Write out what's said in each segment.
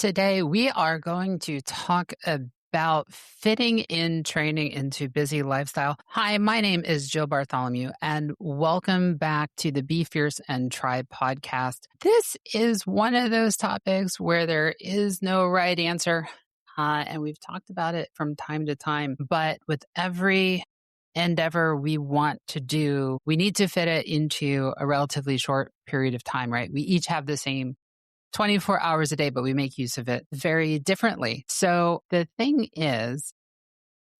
Today, we are going to talk about fitting in training into busy lifestyle. Hi, my name is Jill Bartholomew, and welcome back to the Be Fierce and Try podcast. This is one of those topics where there is no right answer, and we've talked about it from time to time. But with every endeavor we want to do, we need to fit it into a relatively short period of time, right? We each have the same 24 hours a day, but we make use of it very differently. So the thing is,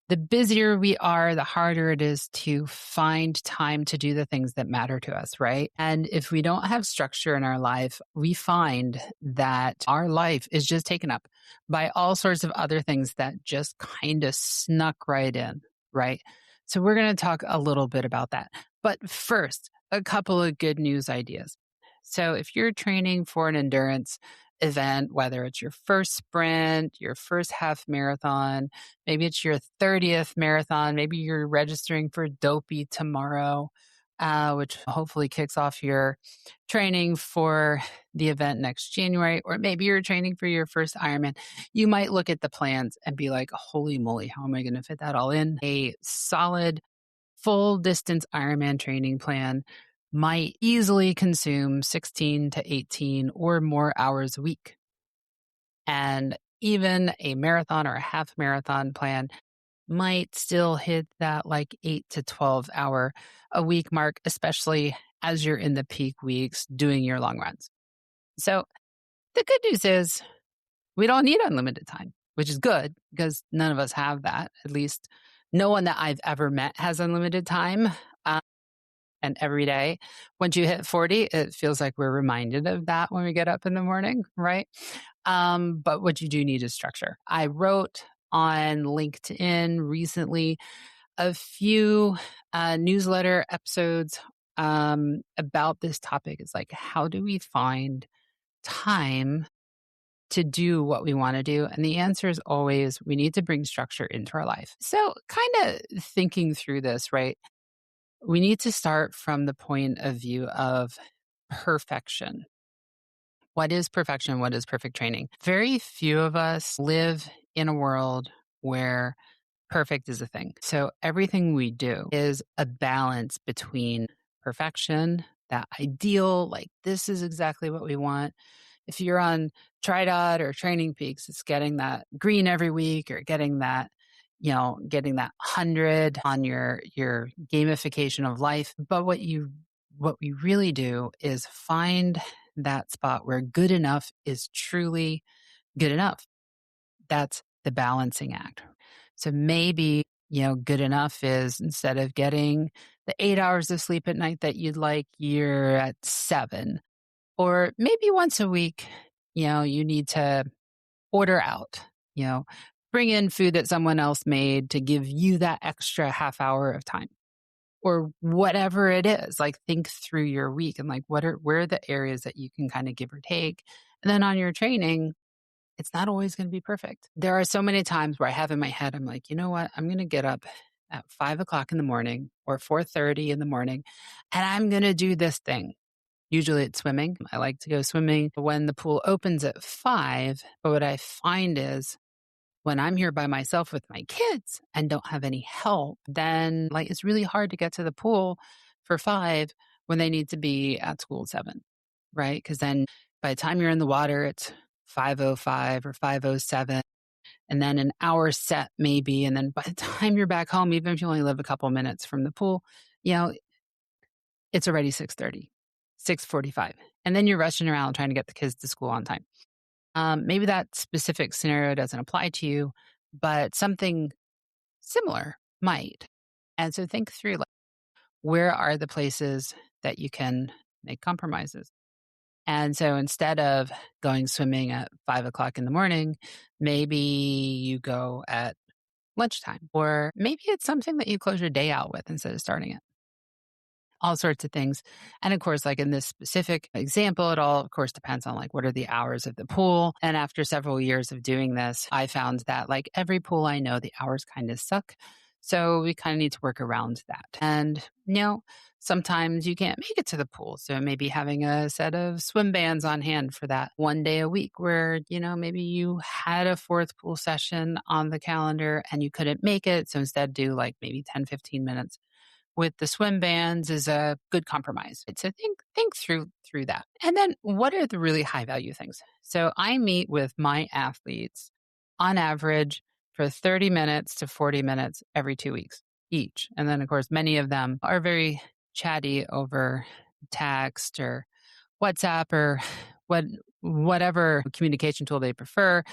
the busier we are, the harder it is to find time to do the things that matter to us, right? And if we don't have structure in our life, we find that our life is just taken up by all sorts of other things that just kind of snuck right in, right? So we're going to talk a little bit about that. But first, a couple of good news ideas. So if you're training for an endurance event, whether it's your first sprint, your first half marathon, maybe it's your 30th marathon, maybe you're registering for Dopey tomorrow, which hopefully kicks off your training for the event next January, or maybe you're training for your first Ironman, you might look at the plans and be like, holy moly, how am I going to fit that all in? A solid full distance Ironman training plan might easily consume 16 to 18 or more hours a week. And even a marathon or a half marathon plan might still hit that like 8 to 12 hour a week mark, especially as you're in the peak weeks doing your long runs. So the good news is we don't need unlimited time, which is good because none of us have that. At least no one that I've ever met has unlimited time. And every day, once you hit 40, it feels like we're reminded of that when we get up in the morning, right? But what you do need is structure. I wrote on LinkedIn recently a few newsletter episodes about this topic. It's like, how do we find time to do what we want to do? And the answer is always, we need to bring structure into our life. So kind of thinking through this, right? We need to start from the point of view of perfection. What is perfection? What is perfect training? Very few of us live in a world where perfect is a thing. So everything we do is a balance between perfection, that ideal, like this is exactly what we want. If you're on TriDot or Training Peaks, it's getting that green every week or getting that 100 on your gamification of life. But what we really do is find that spot where good enough is truly good enough. That's the balancing act. So maybe, good enough is instead of getting the 8 hours of sleep at night that you'd like, you're at 7. Or maybe once a week, you need to order out, bring in food that someone else made to give you that extra half hour of time or whatever it is. Like think through your week and like where are the areas that you can kind of give or take. And then on your training, it's not always going to be perfect. There are so many times where I have in my head, I'm like, you know what? I'm going to get up at 5 o'clock in the morning or 4:30 in the morning, and I'm going to do this thing. Usually it's swimming. I like to go swimming when the pool opens at 5. But what I find is when I'm here by myself with my kids and don't have any help, then like it's really hard to get to the pool for 5 when they need to be at school at 7, right? Because then by the time you're in the water, it's 5:05 or 5:07, and then an hour set maybe. And then by the time you're back home, even if you only live a couple minutes from the pool, it's already 6:30, 6:45. And then you're rushing around trying to get the kids to school on time. Maybe that specific scenario doesn't apply to you, but something similar might. And so think through, like, where are the places that you can make compromises? And so instead of going swimming at 5 o'clock in the morning, maybe you go at lunchtime, or maybe it's something that you close your day out with instead of starting it. All sorts of things. And of course, like in this specific example, it all, of course, depends on like what are the hours of the pool. And after several years of doing this, I found that like every pool I know, the hours kind of suck. So we kind of need to work around that. And, sometimes you can't make it to the pool. So maybe having a set of swim bands on hand for that one day a week where, maybe you had a fourth pool session on the calendar and you couldn't make it. So instead do like maybe 10, 15 minutes with the swim bands is a good compromise. So think through that. And then what are the really high value things? So I meet with my athletes on average for 30 minutes to 40 minutes every 2 weeks each. And then of course many of them are very chatty over text or WhatsApp or whatever communication tool they prefer.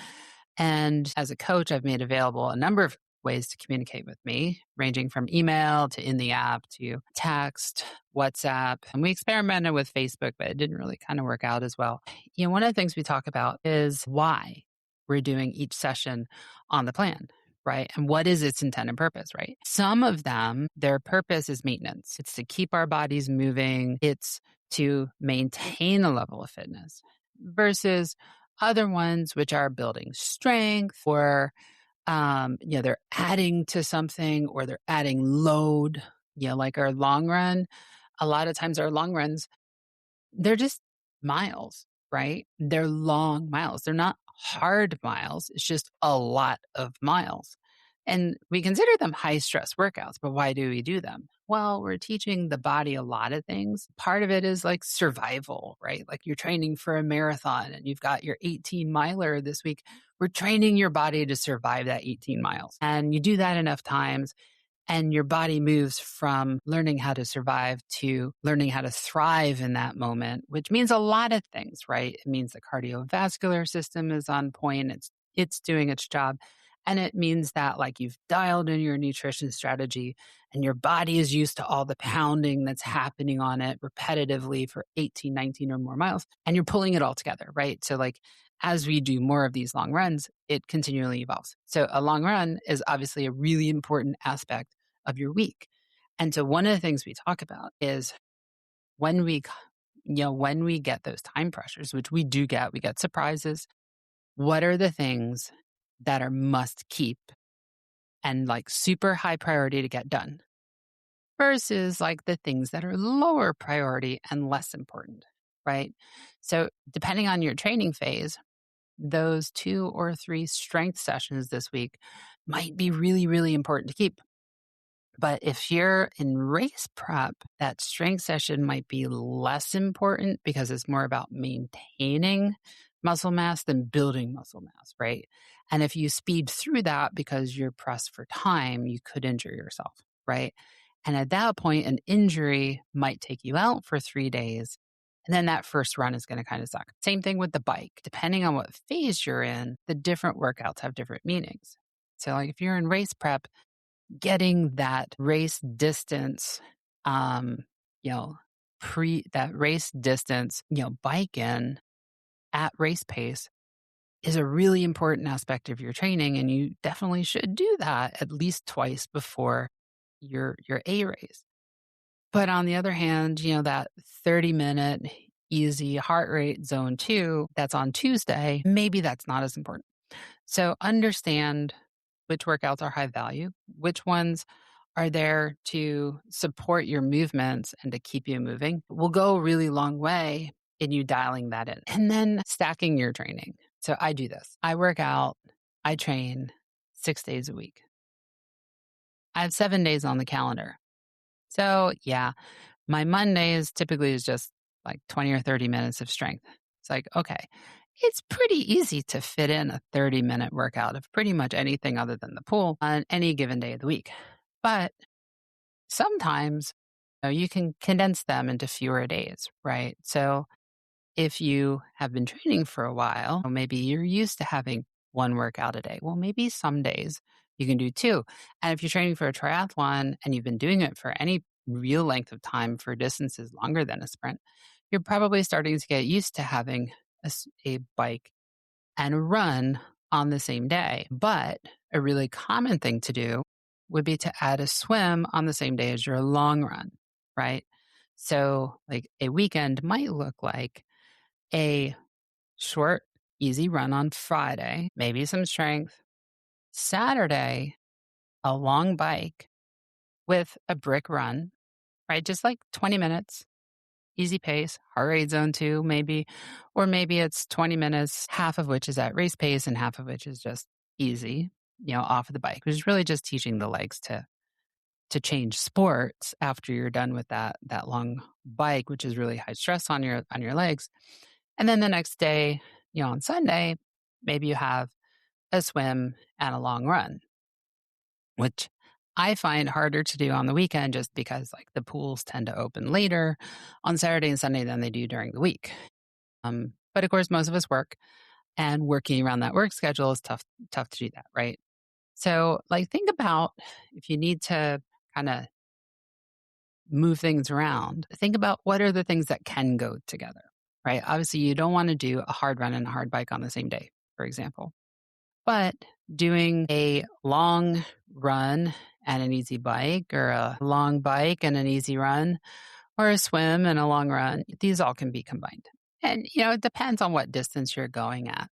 And as a coach, I've made available a number of ways to communicate with me, ranging from email to in the app to text, WhatsApp. And we experimented with Facebook, but it didn't really kind of work out as well. One of the things we talk about is why we're doing each session on the plan, right? And what is its intended purpose, right? Some of them, their purpose is maintenance. It's to keep our bodies moving. It's to maintain a level of fitness versus other ones, which are building strength or, they're adding to something or they're adding load, like our long run. A lot of times our long runs, they're just miles, right? They're long miles. They're not hard miles. It's just a lot of miles. And we consider them high stress workouts, but why do we do them? Well, we're teaching the body a lot of things. Part of it is like survival, right? Like you're training for a marathon and you've got your 18 miler this week. We're training your body to survive that 18 miles. And you do that enough times and your body moves from learning how to survive to learning how to thrive in that moment, which means a lot of things, right? It means the cardiovascular system is on point. It's doing its job. And it means that like you've dialed in your nutrition strategy and your body is used to all the pounding that's happening on it repetitively for 18, 19 or more miles. And you're pulling it all together, right? So like as we do more of these long runs, it continually evolves. So a long run is obviously a really important aspect of your week. And so one of the things we talk about is when we get those time pressures, which we do get, we get surprises. What are the things that are must keep and like super high priority to get done versus like the things that are lower priority and less important, right? So depending on your training phase, those 2 or 3 strength sessions this week might be really, really important to keep. But if you're in race prep, that strength session might be less important because it's more about maintaining muscle mass than building muscle mass, right? And if you speed through that because you're pressed for time, you could injure yourself, right? And at that point, an injury might take you out for 3 days. And then that first run is going to kind of suck. Same thing with the bike. Depending on what phase you're in, the different workouts have different meanings. So like if you're in race prep, getting that race distance, that race distance, bike in at race pace is a really important aspect of your training. And you definitely should do that at least twice before your A race. But on the other hand, that 30-minute easy heart rate zone 2 that's on Tuesday, maybe that's not as important. So understand which workouts are high value, which ones are there to support your movements and to keep you moving will go a really long way in you dialing that in. And then stacking your training. So I do this. I work out, I train 6 days a week. I have 7 days on the calendar. So yeah, my Mondays typically is just like 20 or 30 minutes of strength. It's like, okay, it's pretty easy to fit in a 30-minute workout of pretty much anything other than the pool on any given day of the week. But sometimes you can condense them into fewer days, right? So if you have been training for a while, maybe you're used to having one workout a day. Well, maybe some days you can do 2. And if you're training for a triathlon and you've been doing it for any real length of time for distances longer than a sprint, you're probably starting to get used to having a bike and a run on the same day. But a really common thing to do would be to add a swim on the same day as your long run, right? So like a weekend might look like a short, easy run on Friday, maybe some strength. Saturday, a long bike. with a brick run, right? Just like 20 minutes, easy pace, heart rate zone 2, maybe, or maybe it's 20 minutes, half of which is at race pace and half of which is just easy, off of the bike, which is really just teaching the legs to change sports after you're done with that long bike, which is really high stress on your legs. And then the next day, on Sunday, maybe you have a swim and a long run, which I find harder to do on the weekend just because like the pools tend to open later on Saturday and Sunday than they do during the week. But of course, most of us work, and working around that work schedule is tough to do that, right? So, like, think about if you need to kind of move things around, think about what are the things that can go together, right? Obviously, you don't want to do a hard run and a hard bike on the same day, for example. But doing a long run and an easy bike, or a long bike and an easy run, or a swim and a long run, these all can be combined. And, it depends on what distance you're going at.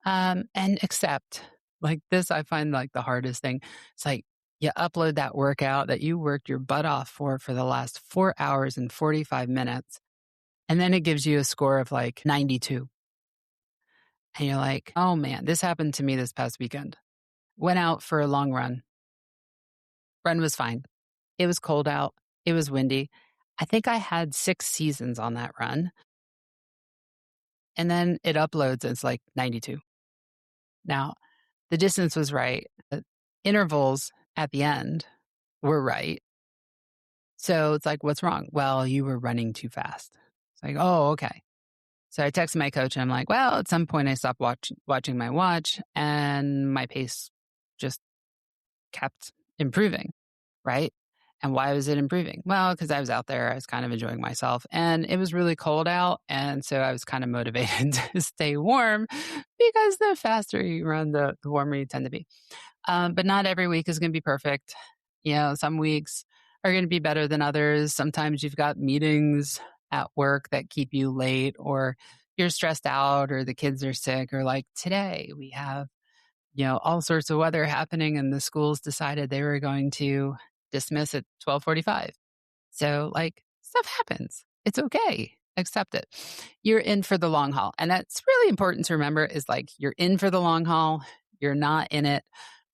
And accept, like this, I find like the hardest thing. It's like you upload that workout that you worked your butt off for the last 4 hours and 45 minutes. And then it gives you a score of like 92. And you're like, oh man, this happened to me this past weekend. Went out for a long run. Run was fine. It was cold out. It was windy. I think I had 6 seasons on that run. And then it uploads and it's like 92. Now, the distance was right. The intervals at the end were right. So it's like, what's wrong? Well, you were running too fast. It's like, oh, okay. So I texted my coach and I'm like, well, at some point I stopped watching my watch and my pace just kept improving, right? And why was it improving? Well, because I was out there, I was kind of enjoying myself, and it was really cold out. And so I was kind of motivated to stay warm, because the faster you run, the warmer you tend to be. But not every week is going to be perfect. Some weeks are going to be better than others. Sometimes you've got meetings at work that keep you late, or you're stressed out, or the kids are sick, or like today we have, all sorts of weather happening, and the schools decided they were going to dismiss at 12:45. So like stuff happens. It's okay. Accept it. You're in for the long haul. And that's really important to remember, is like you're in for the long haul. You're not in it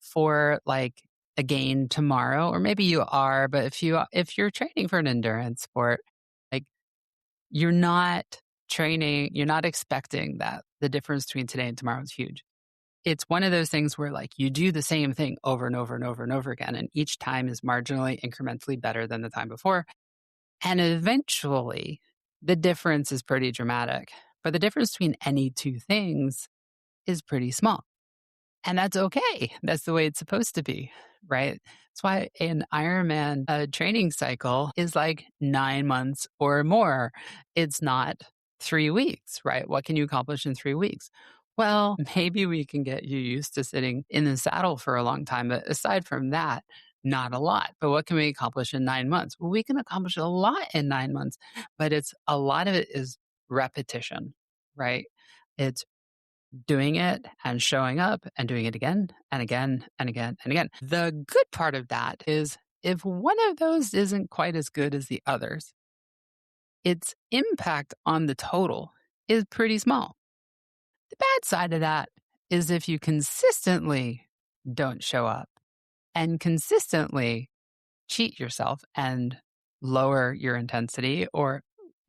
for like a gain tomorrow, or maybe you are, but if you're training for an endurance sport, like you're not you're not expecting that the difference between today and tomorrow is huge. It's one of those things where like you do the same thing over and over and over and over again, and each time is marginally, incrementally better than the time before. And eventually the difference is pretty dramatic, but the difference between any two things is pretty small. And that's okay. That's the way it's supposed to be, right? That's why an Ironman training cycle is like 9 months or more. It's not 3 weeks, right? What can you accomplish in 3 weeks? Well, maybe we can get you used to sitting in the saddle for a long time. But aside from that, not a lot. But what can we accomplish in 9 months? Well, we can accomplish a lot in 9 months, but a lot of it is repetition, right? It's doing it and showing up and doing it again and again and again and again. The good part of that is if one of those isn't quite as good as the others, its impact on the total is pretty small. The bad side of that is if you consistently don't show up and consistently cheat yourself and lower your intensity, or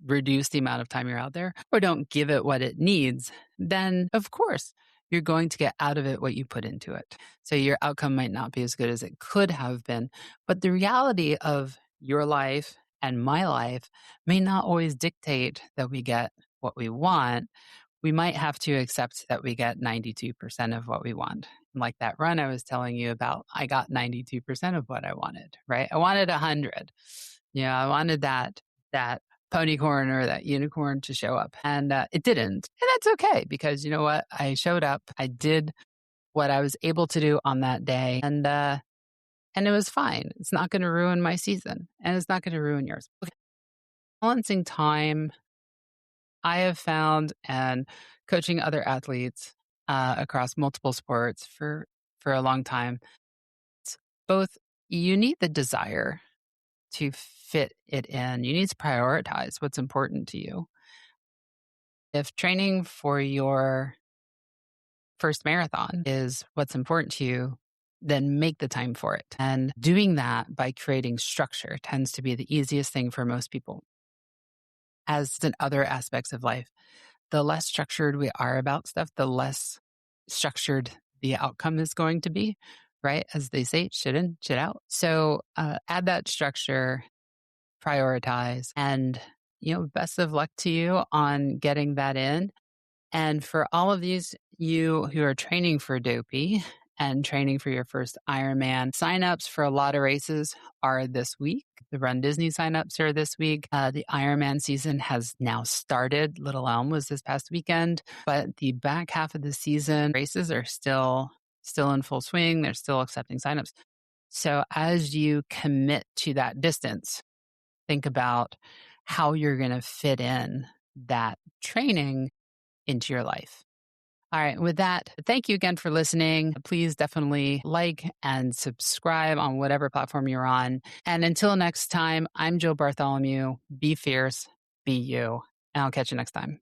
reduce the amount of time you're out there, or don't give it what it needs, then of course you're going to get out of it what you put into it. So your outcome might not be as good as it could have been. But the reality of your life and my life may not always dictate that we get what we want. We might have to accept that we get 92% of what we want. Like that run I was telling you about, I got 92% of what I wanted, right? I wanted 100. I wanted that ponycorn or that unicorn to show up, and it didn't. And that's okay, because you know what? I showed up. I did what I was able to do on that day, and it was fine. It's not going to ruin my season, and it's not going to ruin yours. Okay. Balancing time, I have found, and coaching other athletes across multiple sports for a long time, it's both you need the desire to fit it in. You need to prioritize what's important to you. If training for your first marathon is what's important to you, then make the time for it. And doing that by creating structure tends to be the easiest thing for most people. As in other aspects of life, the less structured we are about stuff, the less structured the outcome is going to be, right? As they say, shit in, shit out. So add that structure, prioritize, and best of luck to you on getting that in. And for all of you who are training for Dopey and training for your first Ironman, signups for a lot of races are this week. The Run Disney signups are this week. The Ironman season has now started. Little Elm was this past weekend, but the back half of the season races are still in full swing. They're still accepting signups. So as you commit to that distance, think about how you're going to fit in that training into your life. All right. With that, thank you again for listening. Please definitely like and subscribe on whatever platform you're on. And until next time, I'm Jill Bartholomew. Be fierce, be you. And I'll catch you next time.